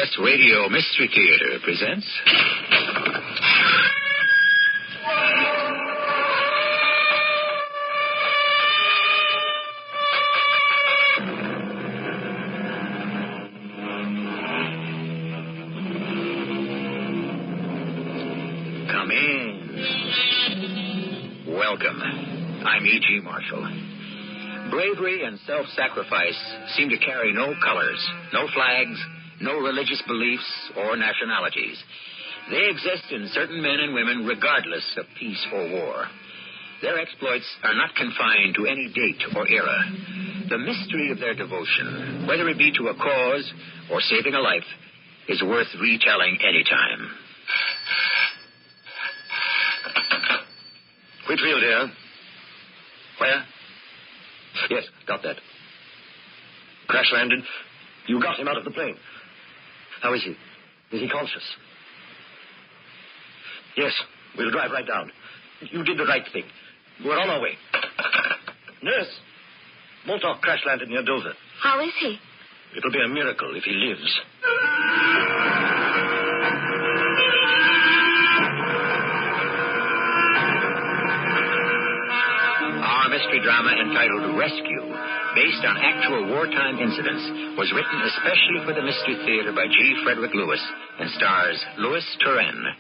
CBS Radio Mystery Theater presents... Come in. Welcome. I'm E.G. Marshall. Bravery and self-sacrifice seem to carry no colors, no flags, no religious beliefs or nationalities. They exist in certain men and women regardless of peace or war. Their exploits are not confined to any date or era. The mystery of their devotion, whether it be to a cause or saving a life, is worth retelling any time. Whitfield here. Where? Yes, got that. Crash landed. You got him out of the plane. How is he? Is he conscious? Yes, we'll drive right down. You did the right thing. We're on our way. Nurse, Montauk crash landed near Dover. How is he? It'll be a miracle if he lives. Our mystery drama entitled Rescue, based on actual wartime incidents, was written especially for the Mystery Theater by G. Frederick Lewis and stars Louis Turenne.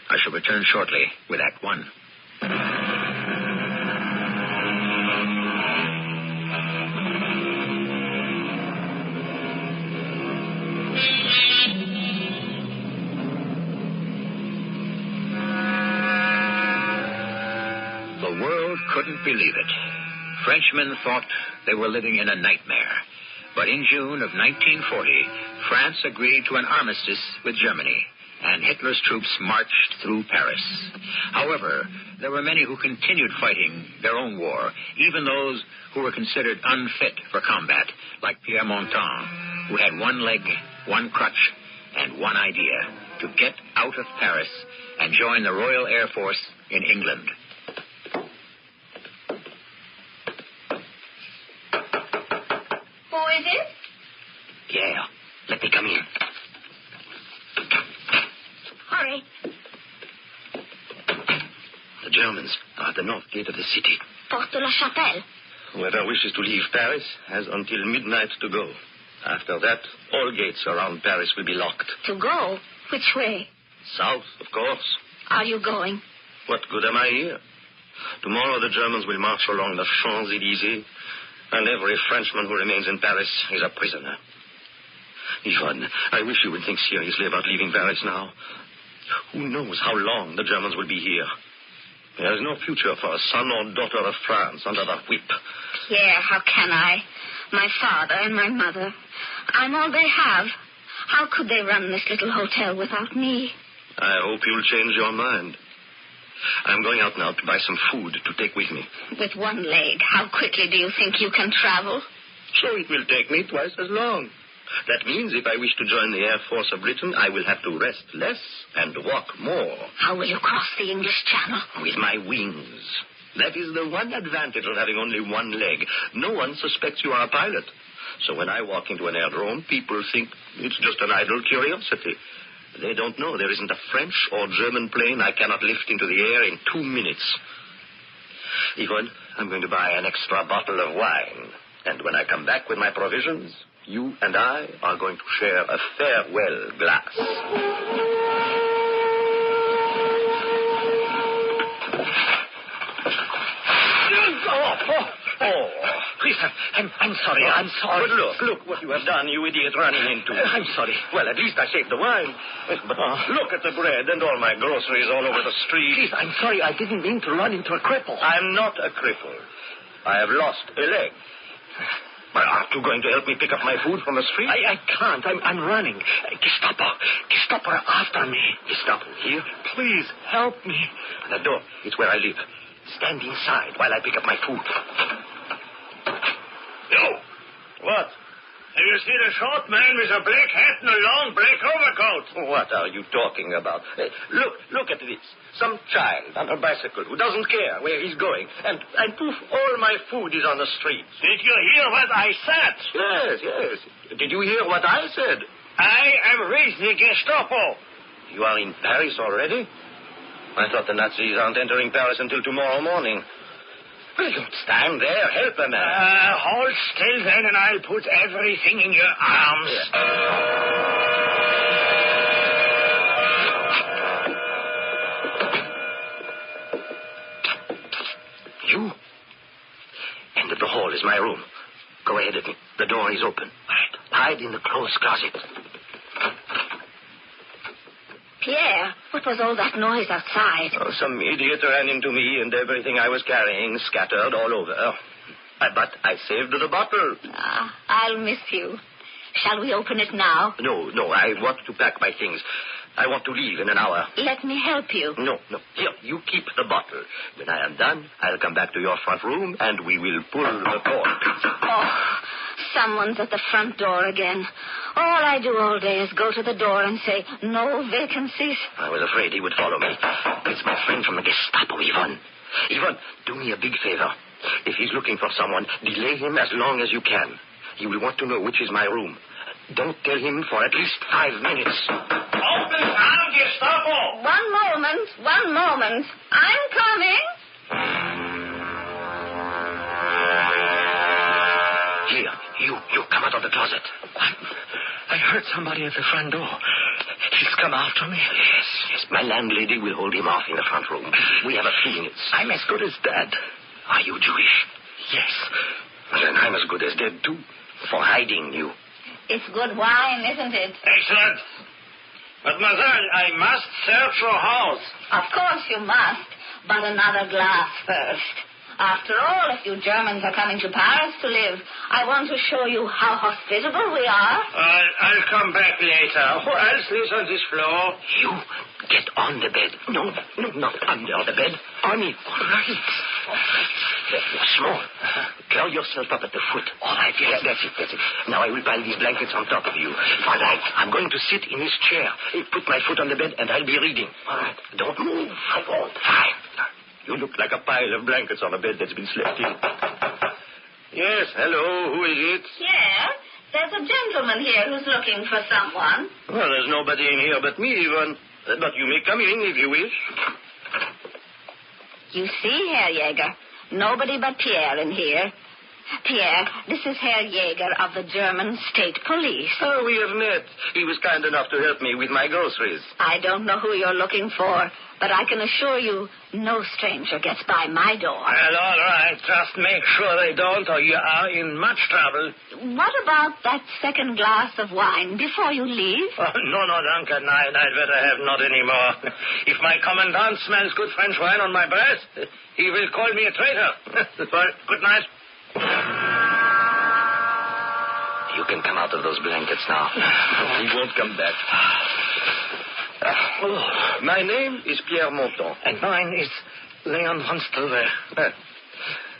I shall return shortly with Act One. The world couldn't believe it. Frenchmen thought they were living in a nightmare. But in June of 1940, France agreed to an armistice with Germany, and Hitler's troops marched through Paris. However, there were many who continued fighting their own war, even those who were considered unfit for combat, like Pierre Montan, who had one leg, one crutch, and one idea: to get out of Paris and join the Royal Air Force in England. Who is it? Pierre, let me come in. Hurry. The Germans are at the north gate of the city. Porte de la Chapelle. Whoever wishes to leave Paris has until midnight to go. After that, all gates around Paris will be locked. To go? Which way? South, of course. Are you going? What good am I here? Tomorrow the Germans will march along the Champs-Élysées, and every Frenchman who remains in Paris is a prisoner. Yvonne, I wish you would think seriously about leaving Paris now. Who knows how long the Germans will be here? There is no future for a son or daughter of France under the whip. Pierre, how can I? My father and my mother. I'm all they have. How could they run this little hotel without me? I hope you'll change your mind. I'm going out now to buy some food to take with me. With one leg, how quickly do you think you can travel? So it will take me twice as long. That means if I wish to join the Air Force of Britain, I will have to rest less and walk more. How will you cross the English Channel? With my wings. That is the one advantage of having only one leg. No one suspects you are a pilot. So when I walk into an aerodrome, people think it's just an idle curiosity. They don't know there isn't a French or German plane I cannot lift into the air in 2 minutes. Yvonne, I'm going to buy an extra bottle of wine. And when I come back with my provisions, you and I are going to share a farewell glass. Oh. Please, I'm sorry. I'm sorry. But look what you have done, you idiot, running into. I'm sorry. Well, at least I saved the wine. But look at the bread and all my groceries all over the street. Please, I'm sorry. I didn't mean to run into a cripple. I'm not a cripple. I have lost a leg. Well, aren't you going to help me pick up my food from the street? I can't. I'm running. Gestapo after me. Gestapo here? Please, help me. The door. It's where I live. Stand inside while I pick up my food. You! What? Have you seen a short man with a black hat and a long black overcoat? What are you talking about? Look at this. Some child on a bicycle who doesn't care where he's going. And poof, all my food is on the street. Did you hear what I said? Yes. Did you hear what I said? I am with the Gestapo. You are in Paris already? I thought the Nazis aren't entering Paris until tomorrow morning. Well, don't stand there. Help a man. Hold still then, and I'll put everything in your arms. You? End of the hall is my room. Go ahead of me. The door is open. Hide in the clothes closet. Pierre, what was all that noise outside? Oh, some idiot ran into me and everything I was carrying scattered all over. But I saved the bottle. I'll miss you. Shall we open it now? No, I want to pack my things. I want to leave in an hour. Let me help you. No. Here, you keep the bottle. When I am done, I'll come back to your front room and we will pull the cord. Oh, someone's at the front door again. All I do all day is go to the door and say, no vacancies. I was afraid he would follow me. It's my friend from the Gestapo, Ivan. Ivan, do me a big favor. If he's looking for someone, delay him as long as you can. He will want to know which is my room. Don't tell him for at least 5 minutes. Open now, Gestapo. One moment. I'm coming. Here, you come out of the closet. I heard somebody at the front door. He's come after me. Yes. My landlady will hold him off in the front room. We have a few minutes. I'm as good as dead. Are you Jewish? Yes. Then I'm as good as dead, too, for hiding you. It's good wine, isn't it? Excellent. Mademoiselle, I must search your house. Of course you must, but another glass first. After all, if you Germans are coming to Paris to live, I want to show you how hospitable we are. I'll come back later. Who else lives on this floor? You get on the bed. No, not under the bed. On it. All right. You're small. Curl yourself up at the foot. All right, yes. That's it. Now I will pile these blankets on top of you. All right. I'm going to sit in this chair. Put my foot on the bed, and I'll be reading. All right. Don't move. I won't. Fine. You look like a pile of blankets on a bed that's been slept in. Yes, hello. Who is it? Pierre, there's a gentleman here who's looking for someone. Well, there's nobody in here but me, even. But you may come in if you wish. You see, Herr Jäger, nobody but Pierre in here. Pierre, this is Herr Jäger of the German State Police. Oh, we have met. He was kind enough to help me with my groceries. I don't know who you're looking for, but I can assure you no stranger gets by my door. Well, all right. Just make sure they don't, or you are in much trouble. What about that second glass of wine before you leave? Oh, no, Duncan. I'd better have not any more. If my commandant smells good French wine on my breath, he will call me a traitor. Well, good night. You can come out of those blankets now. He won't come back. My name is Pierre Monton. And mine is Leon van Stuver.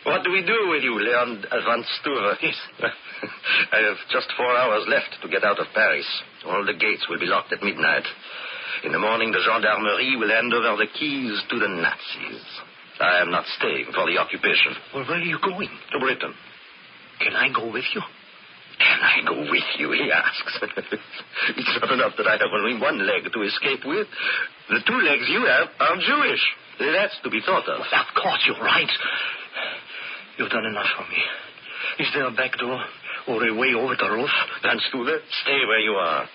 What do we do with you, Leon van Stuver? Yes. I have just 4 hours left to get out of Paris. All the gates will be locked at midnight. In the morning, the gendarmerie will hand over the keys to the Nazis. I am not staying for the occupation. Well, where are you going? To Britain. Can I go with you? Can I go with you, he asks. It's not enough that I have only one leg to escape with. The 2 legs you have are Jewish. That's to be thought of. Well, of course, you're right. You've done enough for me. Is there a back door or a way over the roof? Van Stuver, stay where you are.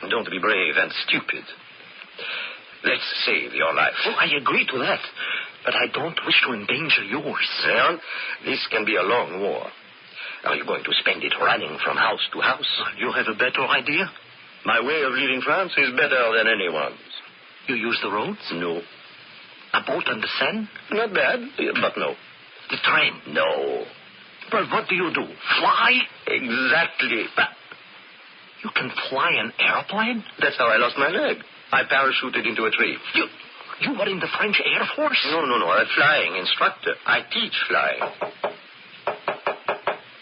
Don't be brave and stupid. Let's save your life. Oh, I agree to that. But I don't wish to endanger yours. Leon, this can be a long war. Are you going to spend it running from house to house? You have a better idea? My way of leaving France is better than anyone's. You use the roads? No. A boat on the Seine? Not bad, but no. The train? No. Well, what do you do? Fly? Exactly. But you can fly an airplane? That's how I lost my leg. I parachuted into a tree. You were in the French Air Force? No. I'm a flying instructor. I teach flying.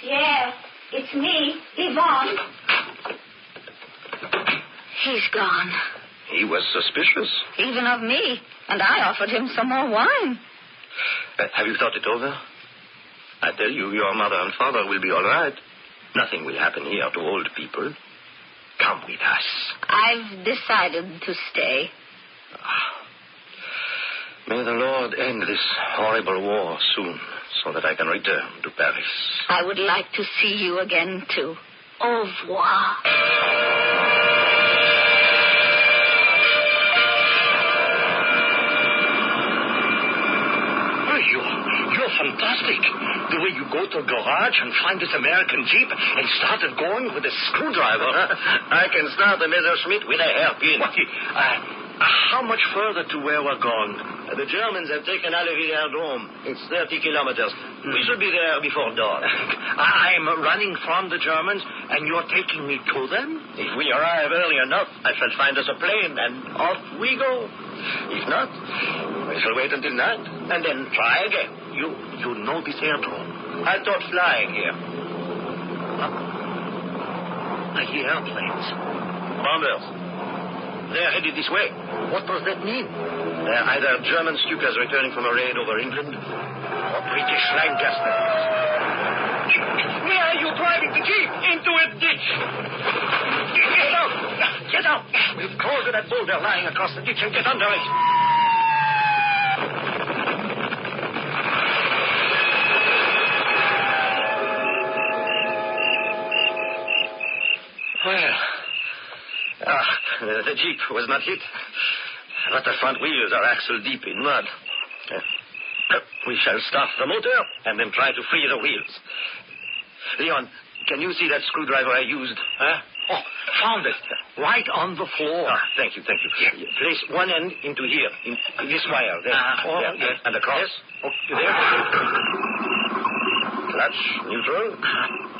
Pierre, it's me, Yvonne. He's gone. He was suspicious. Even of me. And I offered him some more wine. Have you thought it over? I tell you, your mother and father will be all right. Nothing will happen here to old people. come with us. I've decided to stay. May the Lord end this horrible war soon, so that I can return to Paris. I would like to see you again, too. Au revoir. You're fantastic. The way you go to a garage and find this American Jeep and started going with a screwdriver. I can start the Messerschmitt with a hairpin. How much further to where we're going? The Germans have taken Himan. It's 30 kilometers. We should be there before dawn. I'm running from the Germans, and you're taking me to them? If we arrive early enough, I shall find us a plane, and off we go. If not, we shall wait until night, and then try again. You know this aerodrome? I taught flying here. I hear airplanes. Bombers. They're headed this way. What does that mean? They're either German Stukas returning from a raid over England, or British Lancasters. Where are you driving the Jeep? Into a ditch. Get out! Get out! We'll crawl to that boulder lying across the ditch and get under it. The Jeep was not hit, but the front wheels are axle deep in mud. We shall start the motor and then try to free the wheels. Leon, can you see that screwdriver I used? Oh, found it. Right on the floor. Thank you. Here, place one end into here, in this wire. There. There. And across. Yes. Oh, there. Clutch, neutral.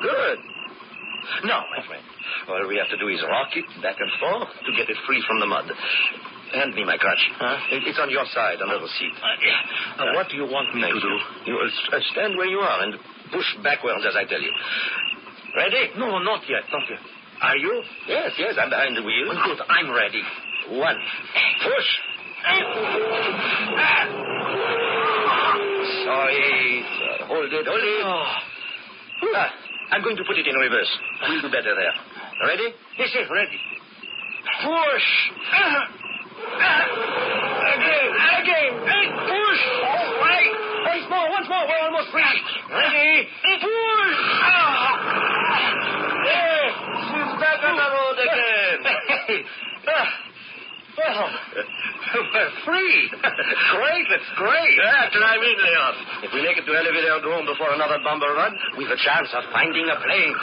Good. Now, my friend, all we have to do is rock it back and forth to get it free from the mud. Hand me my crutch. It's on your side, under the seat. What do you want me to do? You will stand where you are and push backwards as I tell you. Ready? No, not yet. Are you? Yes, I'm behind the wheel. Good, I'm ready. 1. Push. Sorry. Hold it. Oh. I'm going to put it in reverse. We'll do better there. Ready? Yes, ready. Push. Again. Push. All right. Once more. We're almost reached. Ready? Push. Yes. She's back on the road again. Well, we're free. Great, that's great. Climb in, Leon. If we make it to Yesteryear before another bomber run, we've a chance of finding a plane.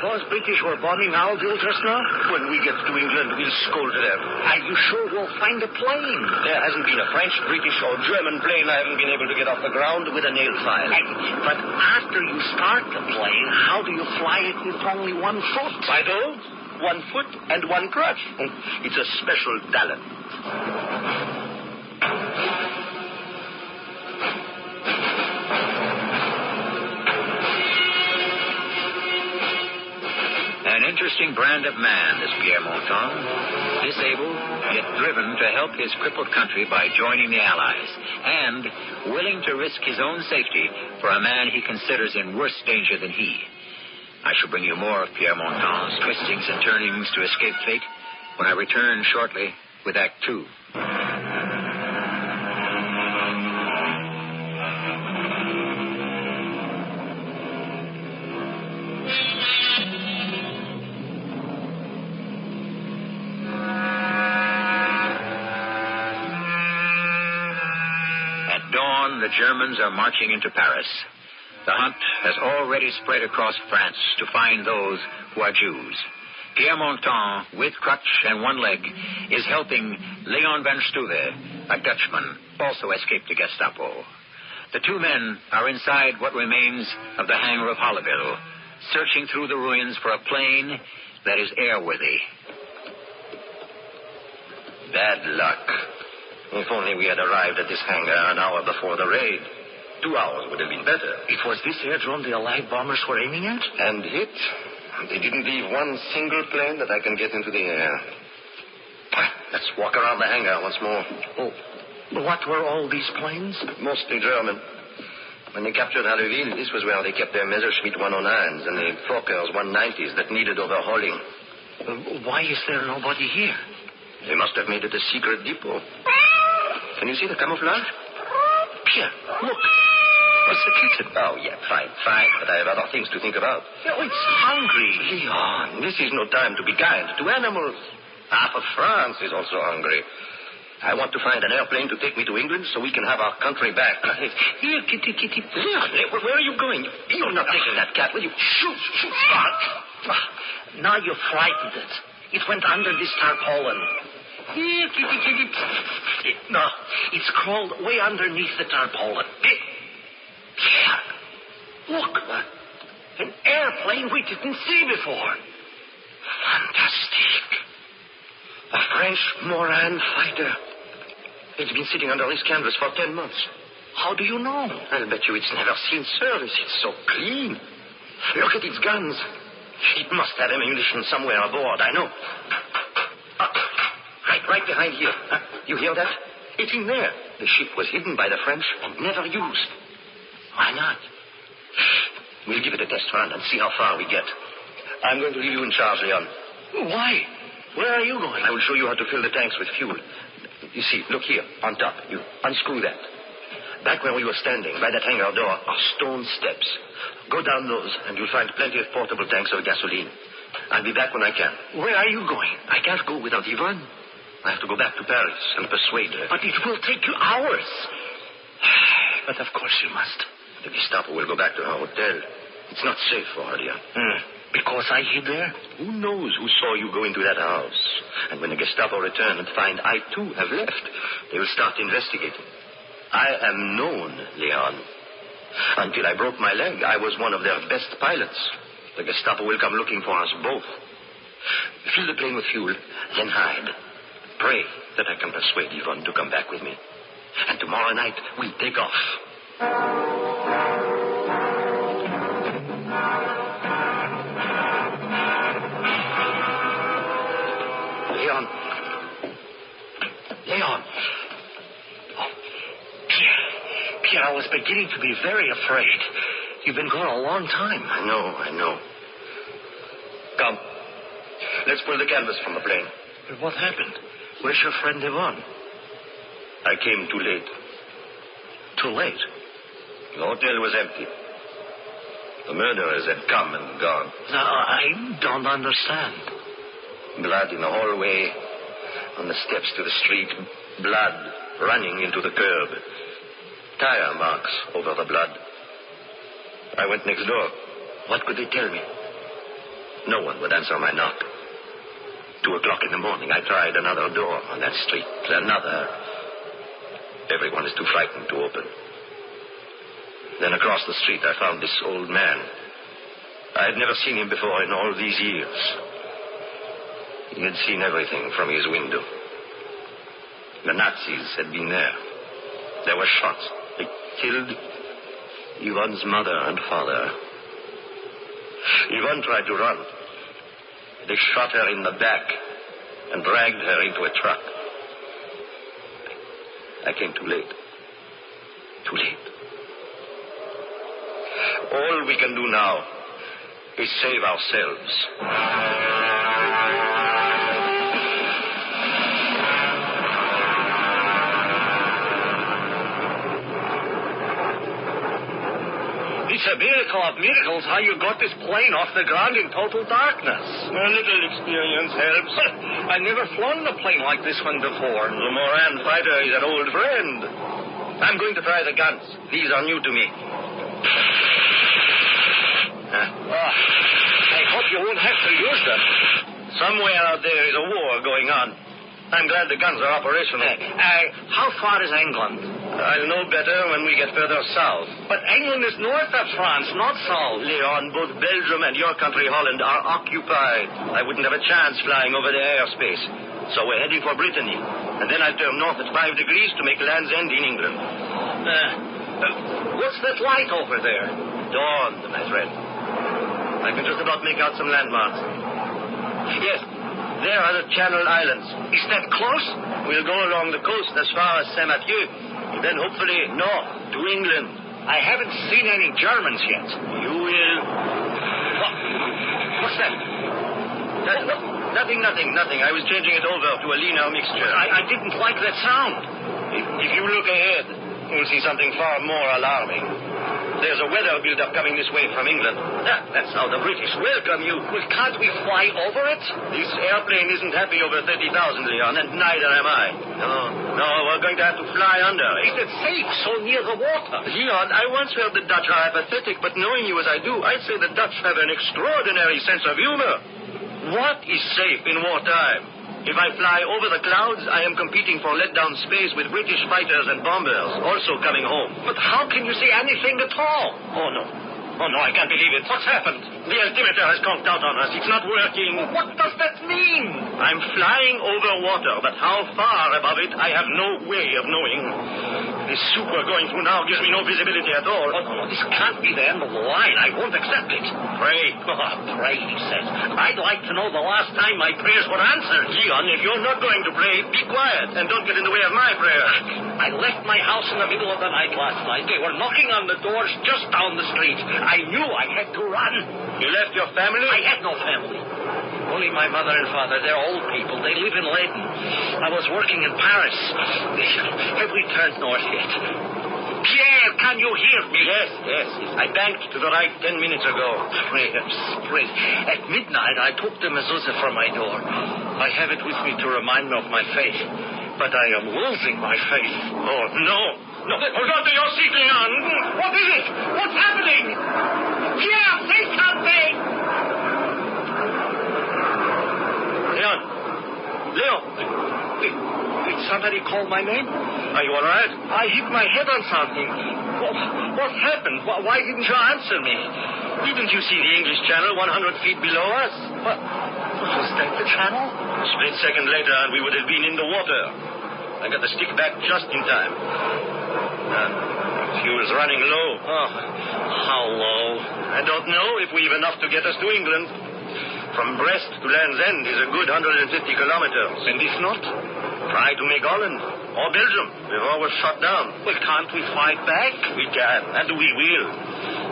Those British were bombing Alville just now? When we get to England, we'll scold them. Are you sure we'll find a plane? There hasn't been a French, British, or German plane I haven't been able to get off the ground with a nail file. But after you start the plane, how do you fly it with only one foot? By those? 1 foot and 1 crutch. It's a special talent. An interesting brand of man, this Pierre Montan. Disabled, yet driven to help his crippled country by joining the Allies, and willing to risk his own safety for a man he considers in worse danger than he. I shall bring you more of Pierre Montan's twistings and turnings to escape fate when I return shortly with Act 2. At dawn, the Germans are marching into Paris. The hunt has already spread across France to find those who are Jews. Pierre Montan, with crutch and one leg, is helping Leon van Stuve, a Dutchman, also escaped the Gestapo. The two men are inside what remains of the hangar of Holleville, searching through the ruins for a plane that is airworthy. Bad luck. If only we had arrived at this hangar an hour before the raid. 2 hours would have been better. It was this aerodrome the Allied bombers were aiming at? And hit. They didn't leave one single plane that I can get into the air. Let's walk around the hangar once more. Oh, what were all these planes? Mostly German. When they captured Holleville, this was where they kept their Messerschmitt 109s and the Fokkers 190s that needed overhauling. Why is there nobody here? They must have made it a secret depot. Can you see the camouflage? Pierre, look. What's the kitten? Oh, yeah, fine. But I have other things to think about. Oh, it's hungry. Leon, this is no time to be kind to animals. Half of France is also hungry. I want to find an airplane to take me to England so we can have our country back. Here, kitty. Leon, where are you going? You're not taking that cat, will you? Shoot, Scott. Now you've frightened it. It went under this tarpaulin. Here, kitty. No, it's crawled way underneath the tarpaulin. Pierre, look. An airplane we didn't see before. Fantastic. A French Moran fighter. It's been sitting under this canvas for 10 months. How do you know? I'll bet you it's never seen service. It's so clean. Look at its guns. It must have ammunition somewhere aboard, I know. Right behind here. You hear that? It's in there. The ship was hidden by the French and never used. Why not? We'll give it a test run and see how far we get. I'm going to leave you in charge, Leon. Why? Where are you going? I will show you how to fill the tanks with fuel. You see, look here, on top. You unscrew that. Back where we were standing, by that hangar door, are stone steps. Go down those, and you'll find plenty of portable tanks of gasoline. I'll be back when I can. Where are you going? I can't go without Yvonne. I have to go back to Paris and persuade her. But it will take you hours. But of course you must. The Gestapo will go back to her hotel. It's not safe for her, Leon. Because I hid there? Who knows who saw you go into that house? And when the Gestapo return and find I, too, have left, they will start investigating. I am known, Leon. Until I broke my leg, I was one of their best pilots. The Gestapo will come looking for us both. Fill the plane with fuel, then hide. Pray that I can persuade Yvonne to come back with me. And tomorrow night, we'll take off. Leon. Oh, Pierre, I was beginning to be very afraid. You've been gone a long time. I know. Come. Let's pull the canvas from the plane. But what happened? Where's your friend Yvonne? I came too late. Too late? The hotel was empty. The murderers had come and gone. No, I don't understand. Blood in the hallway, on the steps to the street. Blood running into the curb. Tire marks over the blood. I went next door. What could they tell me? No one would answer my knock. 2:00 in the morning, I tried another door on that street. Another. Everyone is too frightened to open. Then across the street, I found this old man. I had never seen him before in all these years. He had seen everything from his window. The Nazis had been there. There were shots. They killed Yvonne's mother and father. Yvonne tried to run. They shot her in the back and dragged her into a truck. I came too late. Too late. All we can do now is save ourselves. It's a miracle of miracles how you got this plane off the ground in total darkness. A little experience helps. I've never flown a plane like this one before. The Moran fighter is an old friend. I'm going to try the guns. These are new to me. I hope you won't have to use them. Somewhere out there is a war going on. I'm glad the guns are operational. How far is England? I'll know better when we get further south. But England is north of France, not south. Leon, both Belgium and your country, Holland, are occupied. I wouldn't have a chance flying over their airspace. So we're heading for Brittany. And then I'll turn north at 5 degrees to make Land's End in England. What's that light over there? Dawn, my friend. I can just about make out some landmarks. Yes, there are the Channel Islands. Is that close? We'll go along the coast as far as Saint-Mathieu. And then hopefully north to England. I haven't seen any Germans yet. You will. What's that? Nothing. I was changing it over to a leaner mixture. I didn't like that sound. If you look ahead, you'll see something far more alarming. There's a weather build-up coming this way from England. That's how the British welcome you. Well, can't we fly over it? This airplane isn't happy over 30,000, Leon, and neither am I. No, we're going to have to fly under. Is it safe so near the water? Leon, I once heard the Dutch are apathetic, but knowing you as I do, I'd say the Dutch have an extraordinary sense of humor. What is safe in wartime? If I fly over the clouds, I am competing for let-down space with British fighters and bombers, also coming home. But how can you see anything at all? Oh, no, I can't believe it. What's happened? The altimeter has conked out on us. It's not working. What does that mean? I'm flying over water, but how far above it, I have no way of knowing. This soup we're going through now gives me no visibility at all. Oh, no, this can't be the end of the line. I won't accept it. Pray. Pray, he says. I'd like to know the last time my prayers were answered. Leon, if you're not going to pray, be quiet and don't get in the way of my prayer. I left my house in the middle of the night last night. They were knocking on the doors just down the street. I knew I had to run. You left your family? I had no family. Only my mother and father. They're old people. They live in Leyden. I was working in Paris. Have we turned north yet? Pierre, can you hear me? Yes. I banked to the right 10 minutes ago. Prayers. At midnight, I took the mezuzah from my door. I have it with me to remind me of my faith. But I am losing my faith. Oh, no. Hold on to your seat, Leon. What is it? What's happening? Pierre, say something! Leon! Did somebody call my name? Are you all right? I hit my head on something. What happened? Why didn't you answer me? Didn't you see the English Channel 100 feet below us? What? Was that the channel? A split second later, and we would have been in the water. I got the stick back just in time. Fuel's running low. Oh, how low? I don't know if we've enough to get us to England. From Brest to Land's End is a good 150 kilometers. And if not? Try to make Holland or Belgium before we're shot down. Well, can't we fight back? We can, and we will.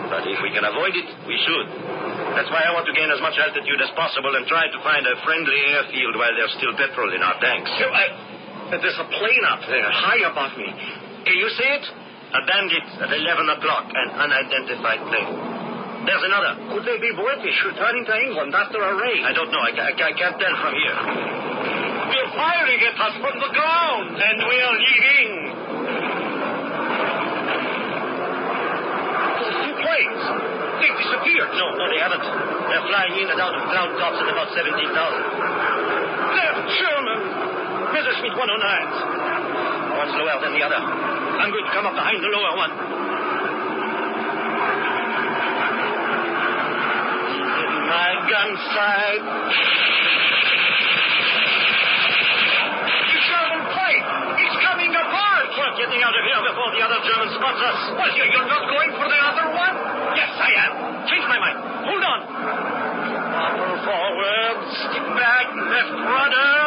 But if we can avoid it, we should. That's why I want to gain as much altitude as possible and try to find a friendly airfield while there's still petrol in our tanks. There's a plane up there, high above me. You see it? A Bandit at 11 o'clock, an unidentified plane. There's another. Could they be British returning to England after a raid? I don't know. I can't tell from here. They're firing at us from the ground, and we are leaving. Two planes. They disappeared. No, they haven't. They're flying in and out of cloud tops at about 17,000. They're German. Messerschmitt 109s. One's lower than the other. I'm going to come up behind the lower one. My gun sight. The German plane. It's coming apart. We're getting out of here before the other German spots us. Well, you're not going for the other one? Yes, I am. Change my mind. Hold on. Upper forward. Stick back. Left rudder.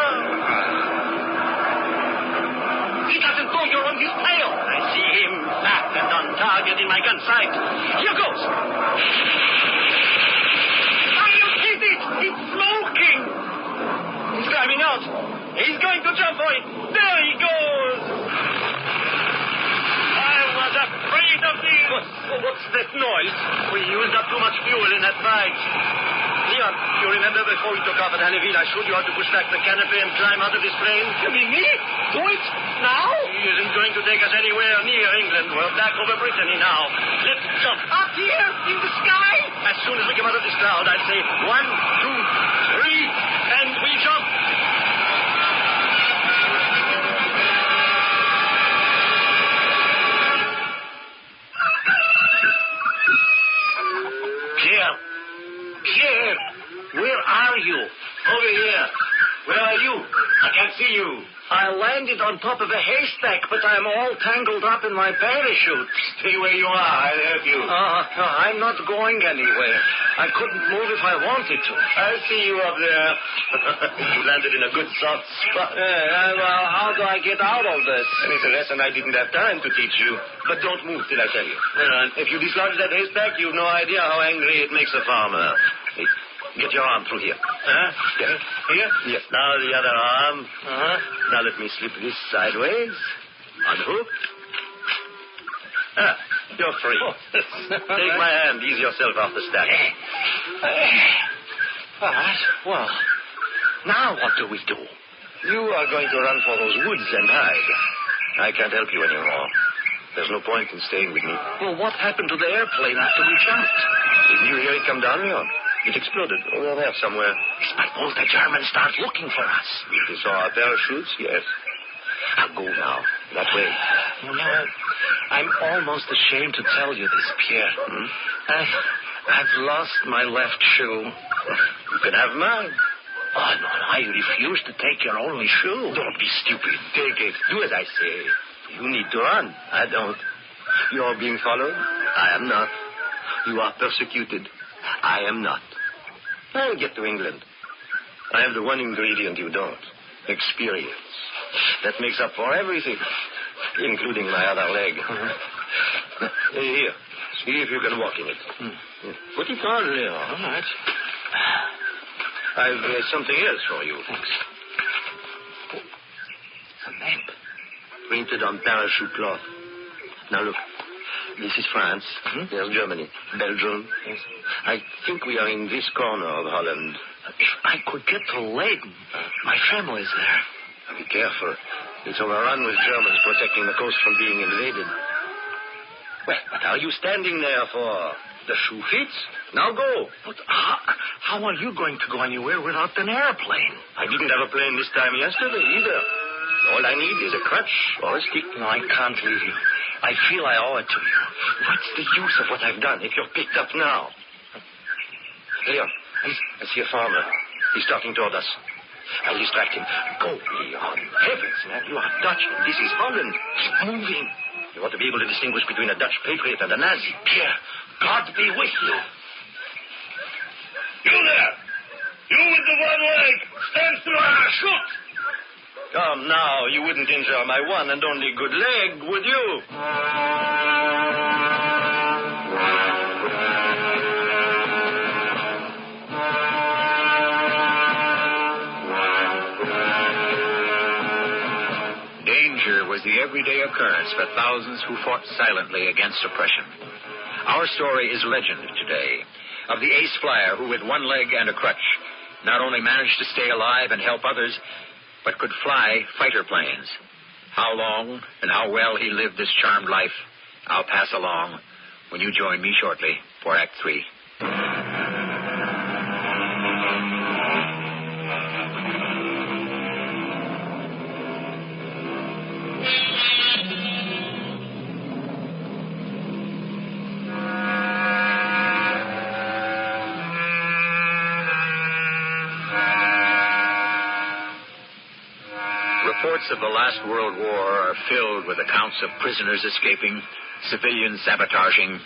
He doesn't go. You're on his tail. I see him. Fat and on target in my gun sight. Here goes. It's smoking! He's climbing out. He's going to jump for it. There he goes! I was afraid of him. What's that noise? We used up too much fuel in that fight. Leon, you remember before we took off at Hanneville, I showed you how to push back the canopy and climb out of this plane? You mean me? Do it now? He isn't going to take us anywhere near England. We're back over Brittany now. Let's jump. Up here? In the sky? As soon as we come out of this cloud, I'd say 1, 2, 3, and we jump. Pierre, where are you? Over here. Where are you? I can't see you. I landed on top of a haystack, but I'm all tangled up in my parachute. Stay where you are. I'll help you. No, I'm not going anywhere. I couldn't move if I wanted to. I see you up there. You landed in a good soft spot. Well, how do I get out of this? And it's a lesson I didn't have time to teach you. But don't move till I tell you. If you dislodge that haystack, you've no idea how angry it makes a farmer. Get your arm through here. Here? Yes. Now the other arm. Now let me slip this sideways. Unhook. You're free. Take my hand. Ease yourself off the stack. All right. Well, now what do we do? You are going to run for those woods and hide. I can't help you anymore. There's no point in staying with me. Well, what happened to the airplane after we jumped? Didn't you hear it come down, Leon? It exploded over there somewhere. Suppose the Germans start looking for us. If they saw our parachutes, yes. I'll go now. That way. You know, I'm almost ashamed to tell you this, Pierre. I've lost my left shoe. You can have mine. Oh, no, I refuse to take your only shoe. Don't be stupid. Take it. Do as I say. You need to run. I don't. You are being followed. I am not. You are persecuted. I am not. I'll get to England. I have the one ingredient you don't. Experience. That makes up for everything, including my other leg. Here. See if you can walk in it. Put it on, Leon. All right. I've something else for you. Thanks. Oh, a map. Printed on parachute cloth. Now look. This is France. There's Germany. Belgium. Yes. I think we are in this corner of Holland. If I could get to Leyden, my family's there. Be careful. It's overrun with Germans protecting the coast from being invaded. Well, what are you standing there for? The shoe fits. Now go. But how are you going to go anywhere without an airplane? I didn't have a plane this time yesterday either. All I need is a crutch or a stick. No, I can't leave you. I feel I owe it to you. What's the use of what I've done if you're picked up now? Leon, I see a farmer. He's talking toward us. I'll distract him. Go, Leon. Heavens, man, you are Dutch. This is Holland. Keep moving. You ought to be able to distinguish between a Dutch patriot and a Nazi. Pierre, God be with you. You there! You with the one leg! Stand still and shoot! Come now, you wouldn't injure my one and only good leg, would you? Danger was the everyday occurrence for thousands who fought silently against oppression. Our story is legend today of the ace flyer who, with one leg and a crutch, not only managed to stay alive and help others, but could fly fighter planes. How long and how well he lived this charmed life, I'll pass along when you join me shortly for Act 3. Reports of the last World War are filled with accounts of prisoners escaping, civilians sabotaging,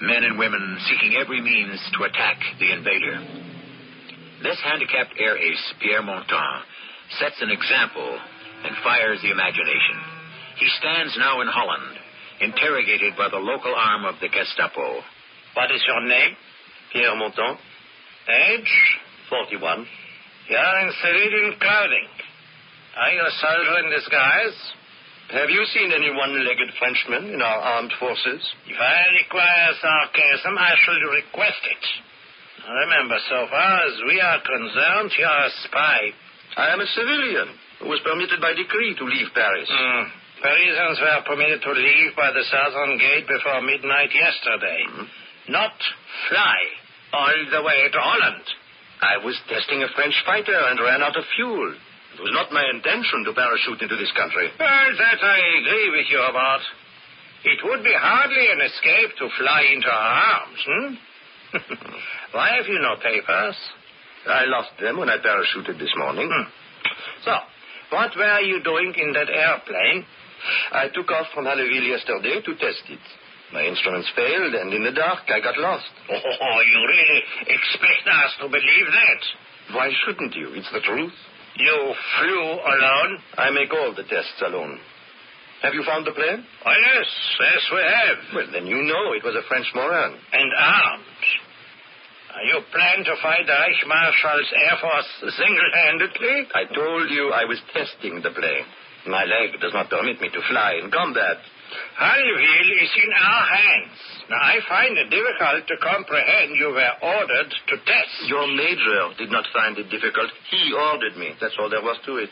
men and women seeking every means to attack the invader. This handicapped air ace, Pierre Montan, sets an example and fires the imagination. He stands now in Holland, interrogated by the local arm of the Gestapo. What is your name? Pierre Montan. Age? 41. You're in civilian clothing. Are you a soldier in disguise? Have you seen any one-legged Frenchman in our armed forces? If I require sarcasm, I shall request it. Remember, so far as we are concerned, you're a spy. I am a civilian who was permitted by decree to leave Paris. Parisians were permitted to leave by the southern gate before midnight yesterday. Not fly all the way to Holland. I was testing a French fighter and ran out of fuel. It was not my intention to parachute into this country. Well, that I agree with you about. It would be hardly an escape to fly into our arms, Why have you no papers? I lost them when I parachuted this morning. So, what were you doing in that airplane? I took off from Halleville yesterday to test it. My instruments failed, and in the dark, I got lost. Oh, you really expect us to believe that? Why shouldn't you? It's the truth. You flew alone? I make all the tests alone. Have you found the plane? Oh, yes, we have. Well, then you know it was a French Moran. And armed. You plan to fight the Reich Marshal's Air Force single-handedly? I told you I was testing the plane. My leg does not permit me to fly in combat. Hullville is in our hands. Now, I find it difficult to comprehend you were ordered to test. Your major did not find it difficult. He ordered me. That's all there was to it.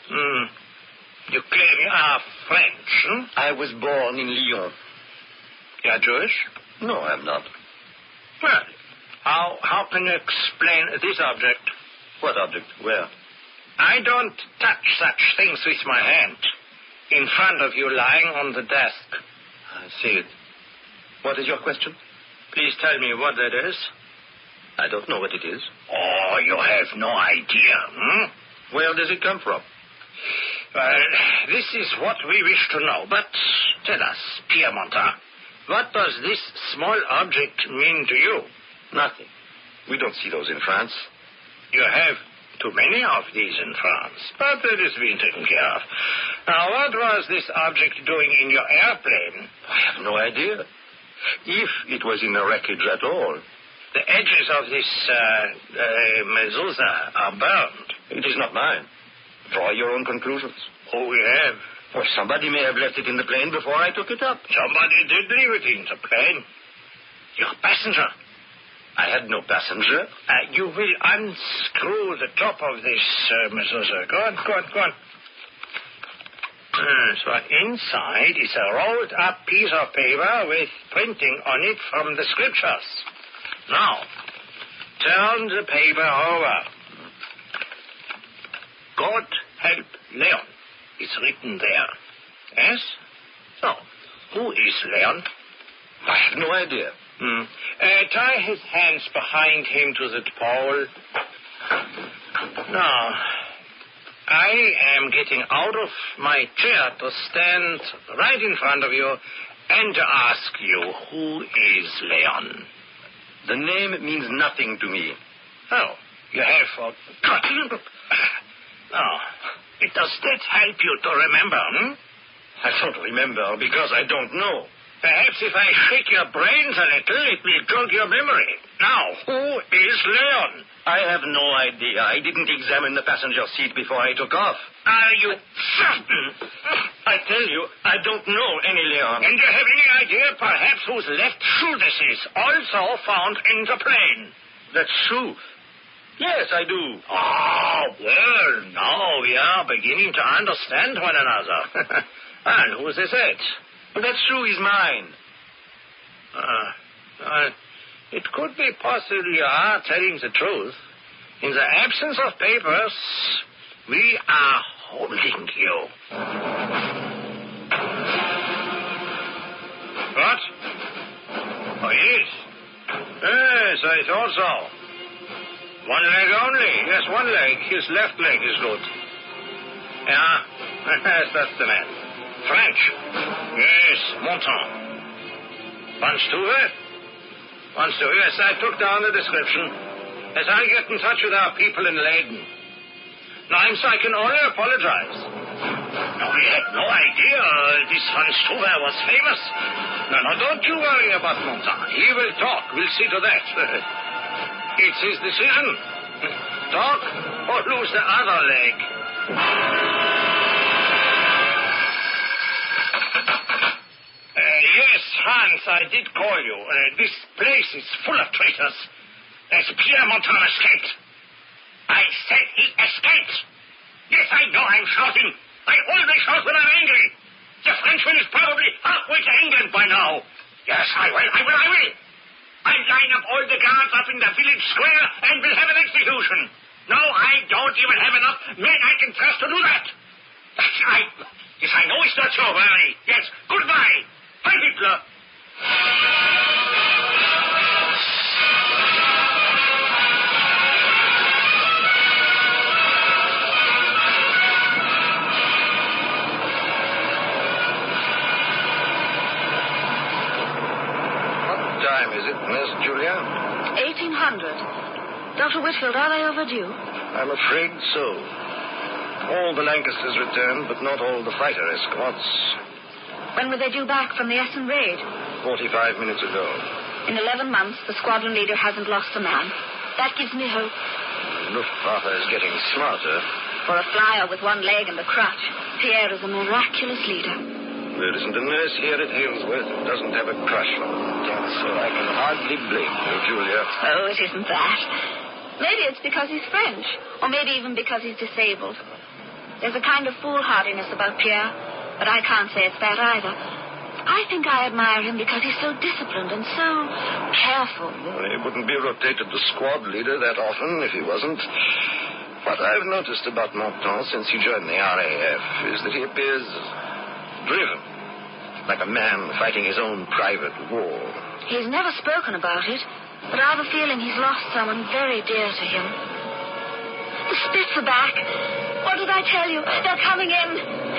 You claim you are French, I was born in Lyon. You are Jewish? No, I'm not. Well, how can you explain this object? What object? Where? I don't touch such things with my hand. In front of you, lying on the desk. I see it. What is your question? Please tell me what that is. I don't know what it is. Oh, you have no idea, Where does it come from? Well, this is what we wish to know. But tell us, Pierre Montan, what does this small object mean to you? Nothing. We don't see those in France. You have too many of these in France, but that is being taken care of. Now, what was this object doing in your airplane? I have no idea. If it was in the wreckage at all. The edges of this mezuzah are burned. It is not mine. Draw your own conclusions. Oh, we have. Well, somebody may have left it in the plane before I took it up. Somebody did leave it in the plane. Your passenger. I had no passenger. You will unscrew the top of this mezuzah. Go on. So inside is a rolled-up piece of paper with printing on it from the scriptures. Now, turn the paper over. God help Leon. It's written there. Yes? So, who is Leon? I have no idea. Tie his hands behind him to the pole. Now, I am getting out of my chair to stand right in front of you and to ask you, who is Leon? The name means nothing to me. Oh, you have forgotten? Oh, does that help you to remember, I don't remember because I don't know. Perhaps if I shake your brains a little, it will jog your memory. Now, who is Leon? I have no idea. I didn't examine the passenger seat before I took off. Are you certain? I tell you, I don't know any Leon. And you have any idea, perhaps, whose left shoe this is, also found in the plane? That shoe? Yes, I do. Oh, well, now we are beginning to understand one another. And whose is it? That shoe is mine. It could be possible you are telling the truth. In the absence of papers, we are holding you. What? Oh, yes. Yes, I thought so. One leg only. Yes, one leg. His left leg is good. Yeah, yes, that's the man. French. Yes, Montan. Wants to. Yes, I took down the description. As I get in touch with our people in Leyden. Now, I can only apologize. Now, we had no idea this Hans Stuber was famous. No, don't you worry about Montan. He will talk. We'll see to that. It's his decision. Talk or lose the other leg. Yes, Hans, I did call you. This place is full of traitors. As Pierre Montan escaped. I said he escaped. Yes, I know I'm shouting. I always shout when I'm angry. The Frenchman is probably halfway to England by now. Yes, I will. I'll line up all the guards up in the village square and we'll have an execution. No, I don't even have enough men I can trust to do that. Yes, I know it's not so early. Yes, goodbye. Heil Hitler. Is it, Miss Julia? 1800. Dr. Whitfield, are they overdue? I'm afraid so. All the Lancasters returned, but not all the fighter escorts. When were they due back from the Essen raid? 45 minutes ago. In 11 months, the squadron leader hasn't lost a man. That gives me hope. Luftwaffe is getting smarter. For a flyer with one leg and a crutch, Pierre is a miraculous leader. There isn't a nurse here at Aylesworth who doesn't have a crush on him, so I can hardly blame you, Julia. Oh, it isn't that. Maybe it's because he's French, or maybe even because he's disabled. There's a kind of foolhardiness about Pierre, but I can't say it's that either. I think I admire him because he's so disciplined and so careful. Well, he wouldn't be rotated to squad leader that often if he wasn't. What I've noticed about Montan since he joined the RAF is that he appears driven, like a man fighting his own private war. He's never spoken about it, but I've a feeling he's lost someone very dear to him. The Spits are back. What did I tell you? They're coming in.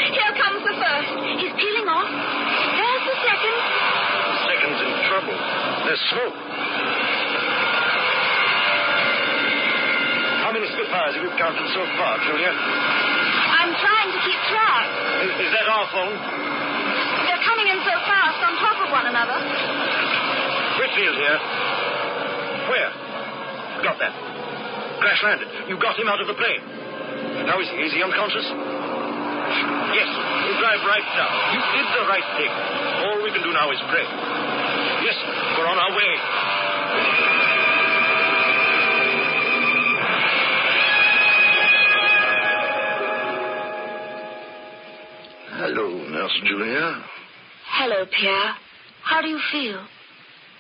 Here comes the first. He's peeling off. There's the second. The second's in trouble. There's smoke. How many Spitfires have you counted so far, Julia? I'm trying to keep track. Is that our phone? They're coming in so fast on top of one another. Whitfield here. Where? Got that. Crash landed. You got him out of the plane. Now is he unconscious? Yes. We'll drive right down. You did the right thing. All we can do now is pray. Yes, we're on our way. Hello, Nurse Julia. Hello, Pierre. How do you feel?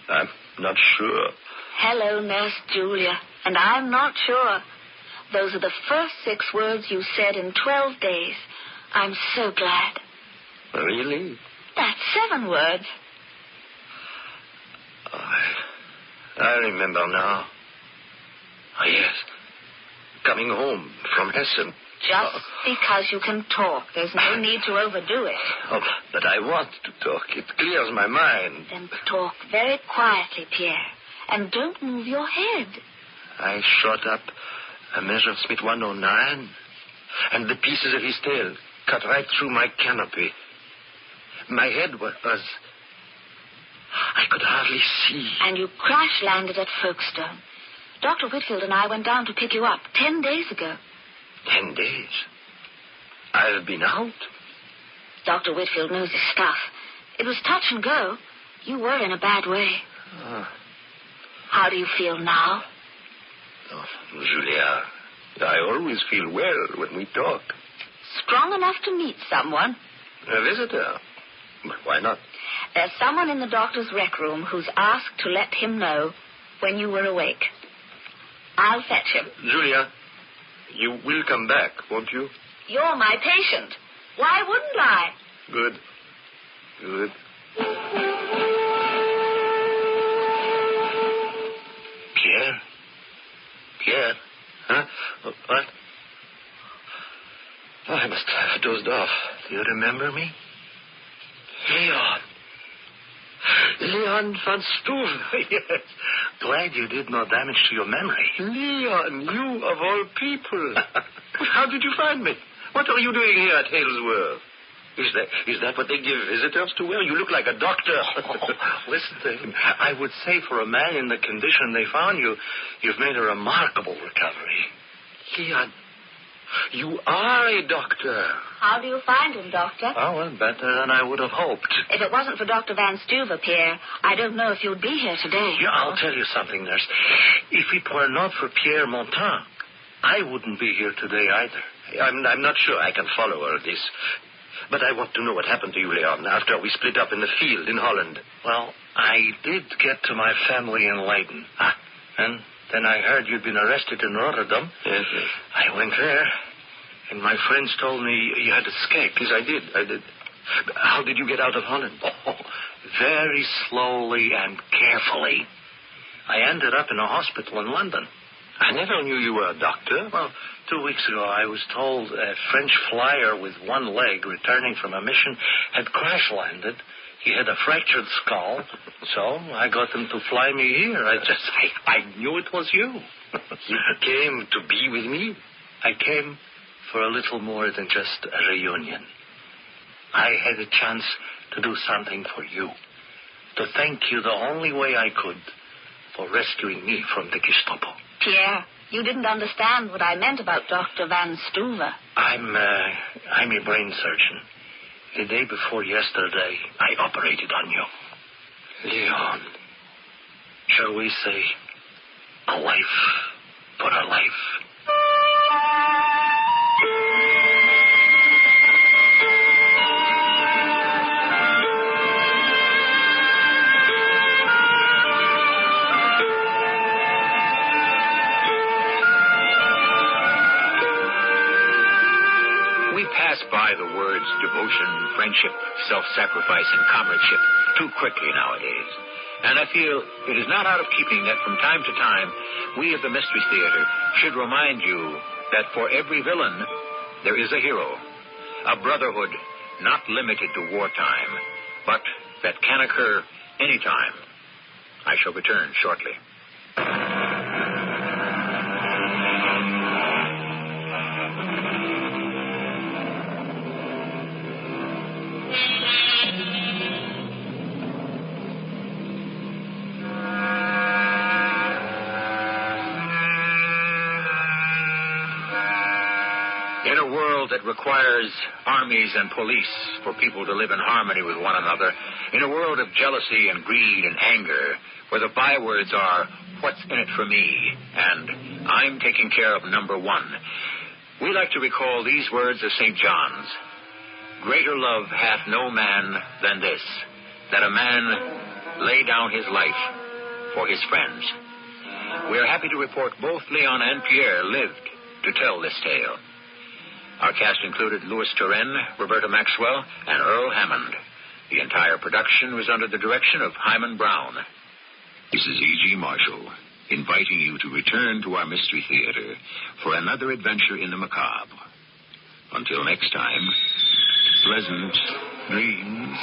I'm not sure. Hello, Nurse Julia. And I'm not sure. Those are the first 6 words you said in 12 days. I'm so glad. Really? That's 7 words. Oh, I remember now. Oh, yes. Coming home from Essen. Just because you can talk. There's no need to overdo it. Oh, but I want to talk. It clears my mind. Then talk very quietly, Pierre. And don't move your head. I shot up a Messerschmitt 109, and the pieces of his tail cut right through my canopy. My head was... I could hardly see. And you crash-landed at Folkestone. Dr. Whitfield and I went down to pick you up 10 days ago. 10 days? I've been out? Dr. Whitfield knows his stuff. It was touch and go. You were in a bad way. How do you feel now? Oh, Julia, I always feel well when we talk. Strong enough to meet someone? A visitor? But why not? There's someone in the doctor's rec room who's asked to let him know when you were awake. I'll fetch him. Julia, you will come back, won't you? You're my patient. Why wouldn't I? Good. Good. Pierre? Pierre? Huh? What? Oh, I must have dozed off. Do you remember me? Leon. Leon van Stoeven. Yes. Glad you did no damage to your memory. Leon, you of all people. How did you find me? What are you doing here at Aylesworth? Is that what they give visitors to wear? You look like a doctor. Listen to him. I would say for a man in the condition they found you, you've made a remarkable recovery. Leon, you are a doctor. How do you find him, Doctor? Oh, well, better than I would have hoped. If it wasn't for Dr. Van Stuver, Pierre, I don't know if you'd be here today. Yeah, I'll tell you something, nurse. If it were not for Pierre Montan, I wouldn't be here today either. I'm not sure I can follow all this. But I want to know what happened to you, Leon, after we split up in the field in Holland. Well, I did get to my family in Leiden. And then I heard you'd been arrested in Rotterdam. Yes. I went there, and my friends told me you had escaped. Yes, I did. How did you get out of Holland? Oh, very slowly and carefully. I ended up in a hospital in London. I never knew you were a doctor. Well, 2 weeks ago, I was told a French flyer with one leg returning from a mission had crash-landed. He had a fractured skull, so I got them to fly me here. I knew it was you. You came to be with me? I came for a little more than just a reunion. I had a chance to do something for you, to thank you the only way I could for rescuing me from the Gestapo. Pierre, you didn't understand what I meant about Dr. Van Stuver. I'm a brain surgeon. The day before yesterday, I operated on you. Leon, shall we say, a life for a life? By the words devotion, friendship, self-sacrifice, and comradeship too quickly nowadays. And I feel it is not out of keeping that from time to time, we of the Mystery Theater should remind you that for every villain, there is a hero. A brotherhood not limited to wartime, but that can occur anytime. I shall return shortly. In a world that requires armies and police for people to live in harmony with one another, in a world of jealousy and greed and anger, where the bywords are, what's in it for me, and I'm taking care of number one, we like to recall these words of St. John's. Greater love hath no man than this, that a man lay down his life for his friends. We are happy to report both Leon and Pierre lived to tell this tale. Our cast included Louis Turenne, Roberta Maxwell, and Earl Hammond. The entire production was under the direction of Himan Brown. This is E.G. Marshall, inviting you to return to our Mystery Theater for another adventure in the macabre. Until next time, pleasant dreams.